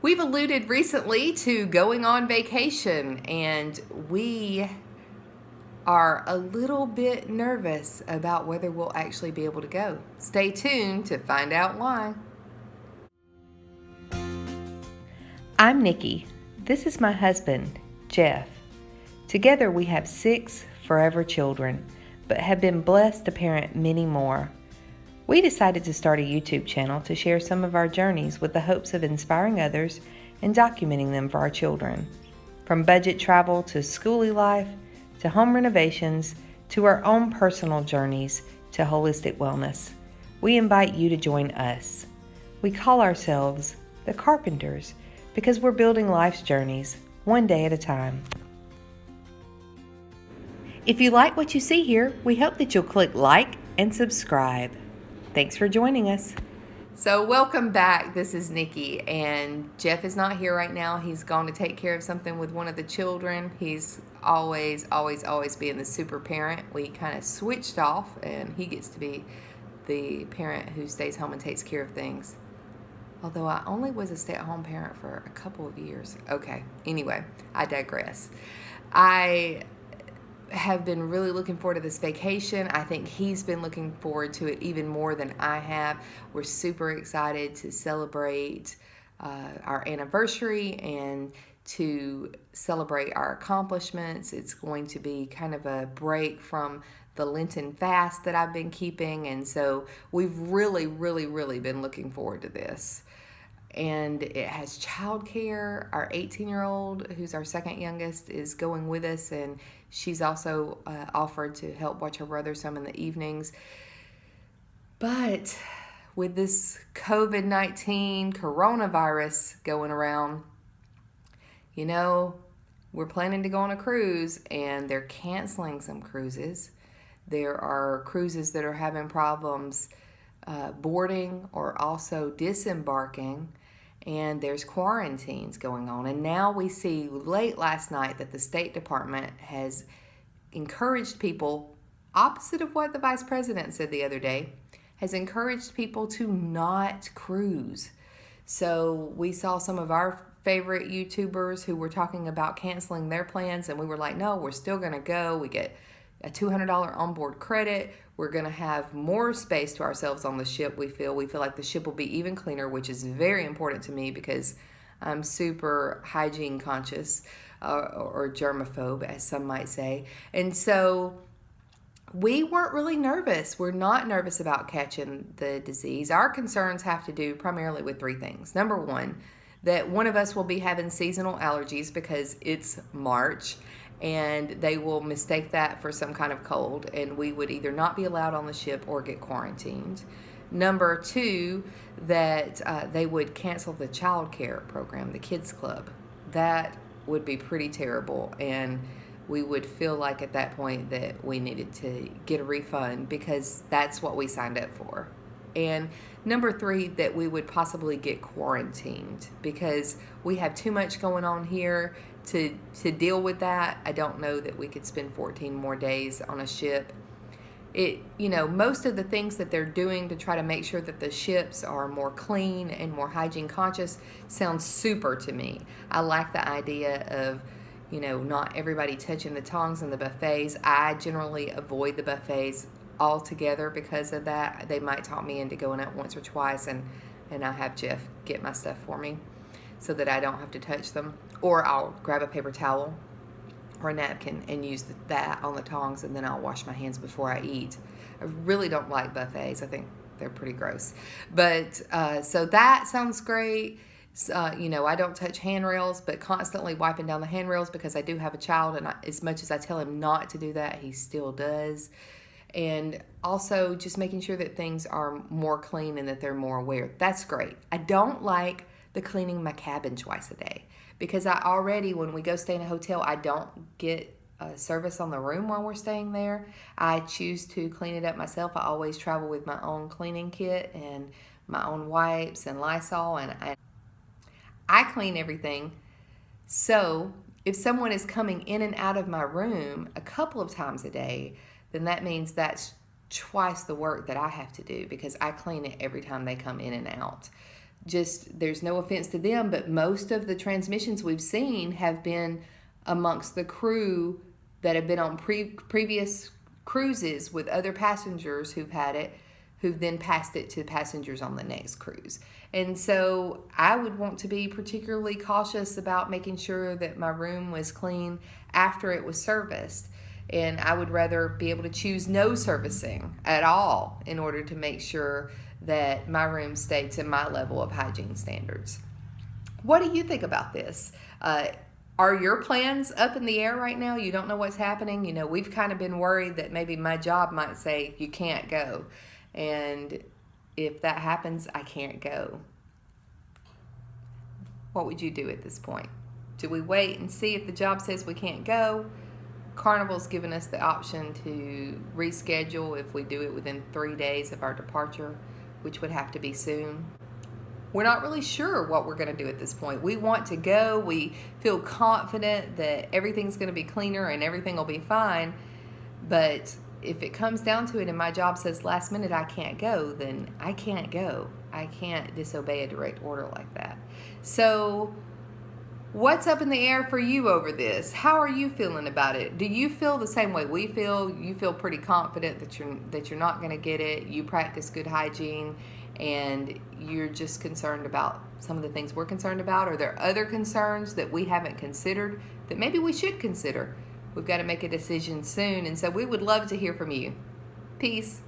We've alluded recently to going on vacation, and we are a little bit nervous about whether we'll actually be able to go. Stay tuned to find out why. I'm Nikki. This is my husband, Jeff. Together we have 6 forever children, but have been blessed to parent many more. We decided to start a YouTube channel to share some of our journeys with the hopes of inspiring others and documenting them for our children. From budget travel to schoolie life, to home renovations, to our own personal journeys to holistic wellness, we invite you to join us. We call ourselves the Carpenters because we're building life's journeys one day at a time. If you like what you see here, we hope that you'll click like and subscribe. Thanks for joining us. So welcome back. This is Nikki, and Jeff is not here right now. He's gone to take care of something with one of the children. He's always being the super parent. We kind of switched off, and he gets to be the parent who stays home and takes care of things. Although I only was a stay-at-home parent for a couple of years. Okay, anyway, I digress. I have been really looking forward to this vacation. I think he's been looking forward to it even more than I have. We're super excited to celebrate our anniversary and to celebrate our accomplishments. It's going to be kind of a break from the Lenten fast that I've been keeping, and so we've really been looking forward to this. And it has childcare. Our 18-year-old, who's our second youngest, is going with us, and she's also offered to help watch her brother some in the evenings. But with this COVID-19 coronavirus going around, we're planning to go on a cruise, and they're canceling some cruises. There are cruises that are having problems boarding or also disembarking, and there's quarantines going on. And now we see late last night that the State Department has encouraged people, opposite of what the Vice President said the other day, has encouraged people to not cruise. So we saw some of our favorite YouTubers who were talking about canceling their plans, and we were like, no, we're still going to go. We get a $200 onboard credit. We're going to have more space to ourselves on the ship. We feel like the ship will be even cleaner, which is very important to me because I'm super hygiene conscious or germaphobe, as some might say. And so we weren't really nervous. We're not nervous about catching the disease. Our concerns have to do primarily with 3 things. Number 1, that one of us will be having seasonal allergies because it's March, and they will mistake that for some kind of cold, and we would either not be allowed on the ship or get quarantined. Number 2, that they would cancel the child care program, the kids club. That would be pretty terrible, and we would feel like at that point that we needed to get a refund because that's what we signed up for. And number 3, that we would possibly get quarantined because we have too much going on here to deal with that. I don't know that we could spend 14 more days on a ship. Most of the things that they're doing to try to make sure that the ships are more clean and more hygiene conscious sounds super to me. I like the idea of not everybody touching the tongs and the buffets. I generally avoid the buffets altogether because of that. They might talk me into going out once or twice, and I have Jeff get my stuff for me so that I don't have to touch them. Or I'll grab a paper towel or a napkin and use that on the tongs, and then I'll wash my hands before I eat. I really don't like buffets. I think they're pretty gross. But so that sounds great. I don't touch handrails, but constantly wiping down the handrails because I do have a child, and as much as I tell him not to do that, he still does. And also just making sure that things are more clean and that they're more aware. That's great. I don't like the cleaning my cabin twice a day because I already, when we go stay in a hotel, I don't get service on the room while we're staying there. I choose to clean it up myself. I always travel with my own cleaning kit and my own wipes and Lysol, and I clean everything. So if someone is coming in and out of my room a couple of times a day, then that means that's twice the work that I have to do because I clean it every time they come in and out. just, there's no offense to them, but most of the transmissions we've seen have been amongst the crew that have been on previous cruises with other passengers who've had it, who've then passed it to passengers on the next cruise. And so I would want to be particularly cautious about making sure that my room was clean after it was serviced. And I would rather be able to choose no servicing at all in order to make sure that my room stayed to my level of hygiene standards. What do you think about this? Are your plans up in the air right now? You don't know what's happening? You know, we've kind of been worried that maybe my job might say you can't go. And if that happens, I can't go. What would you do at this point? Do we wait and see if the job says we can't go? Carnival's given us the option to reschedule if we do it within 3 days of our departure, which would have to be soon. We're not really sure what we're going to do at this point. We want to go. We feel confident that everything's going to be cleaner and everything will be fine. But if it comes down to it and my job says last minute I can't go, then I can't go. I can't disobey a direct order like that. So what's up in the air for you over this? How are you feeling about it? Do you feel the same way we feel? You feel pretty confident that you're not going to get it. You practice good hygiene, and you're just concerned about some of the things we're concerned about? Are there other concerns that we haven't considered that maybe we should consider? We've got to make a decision soon, and so we would love to hear from you. Peace.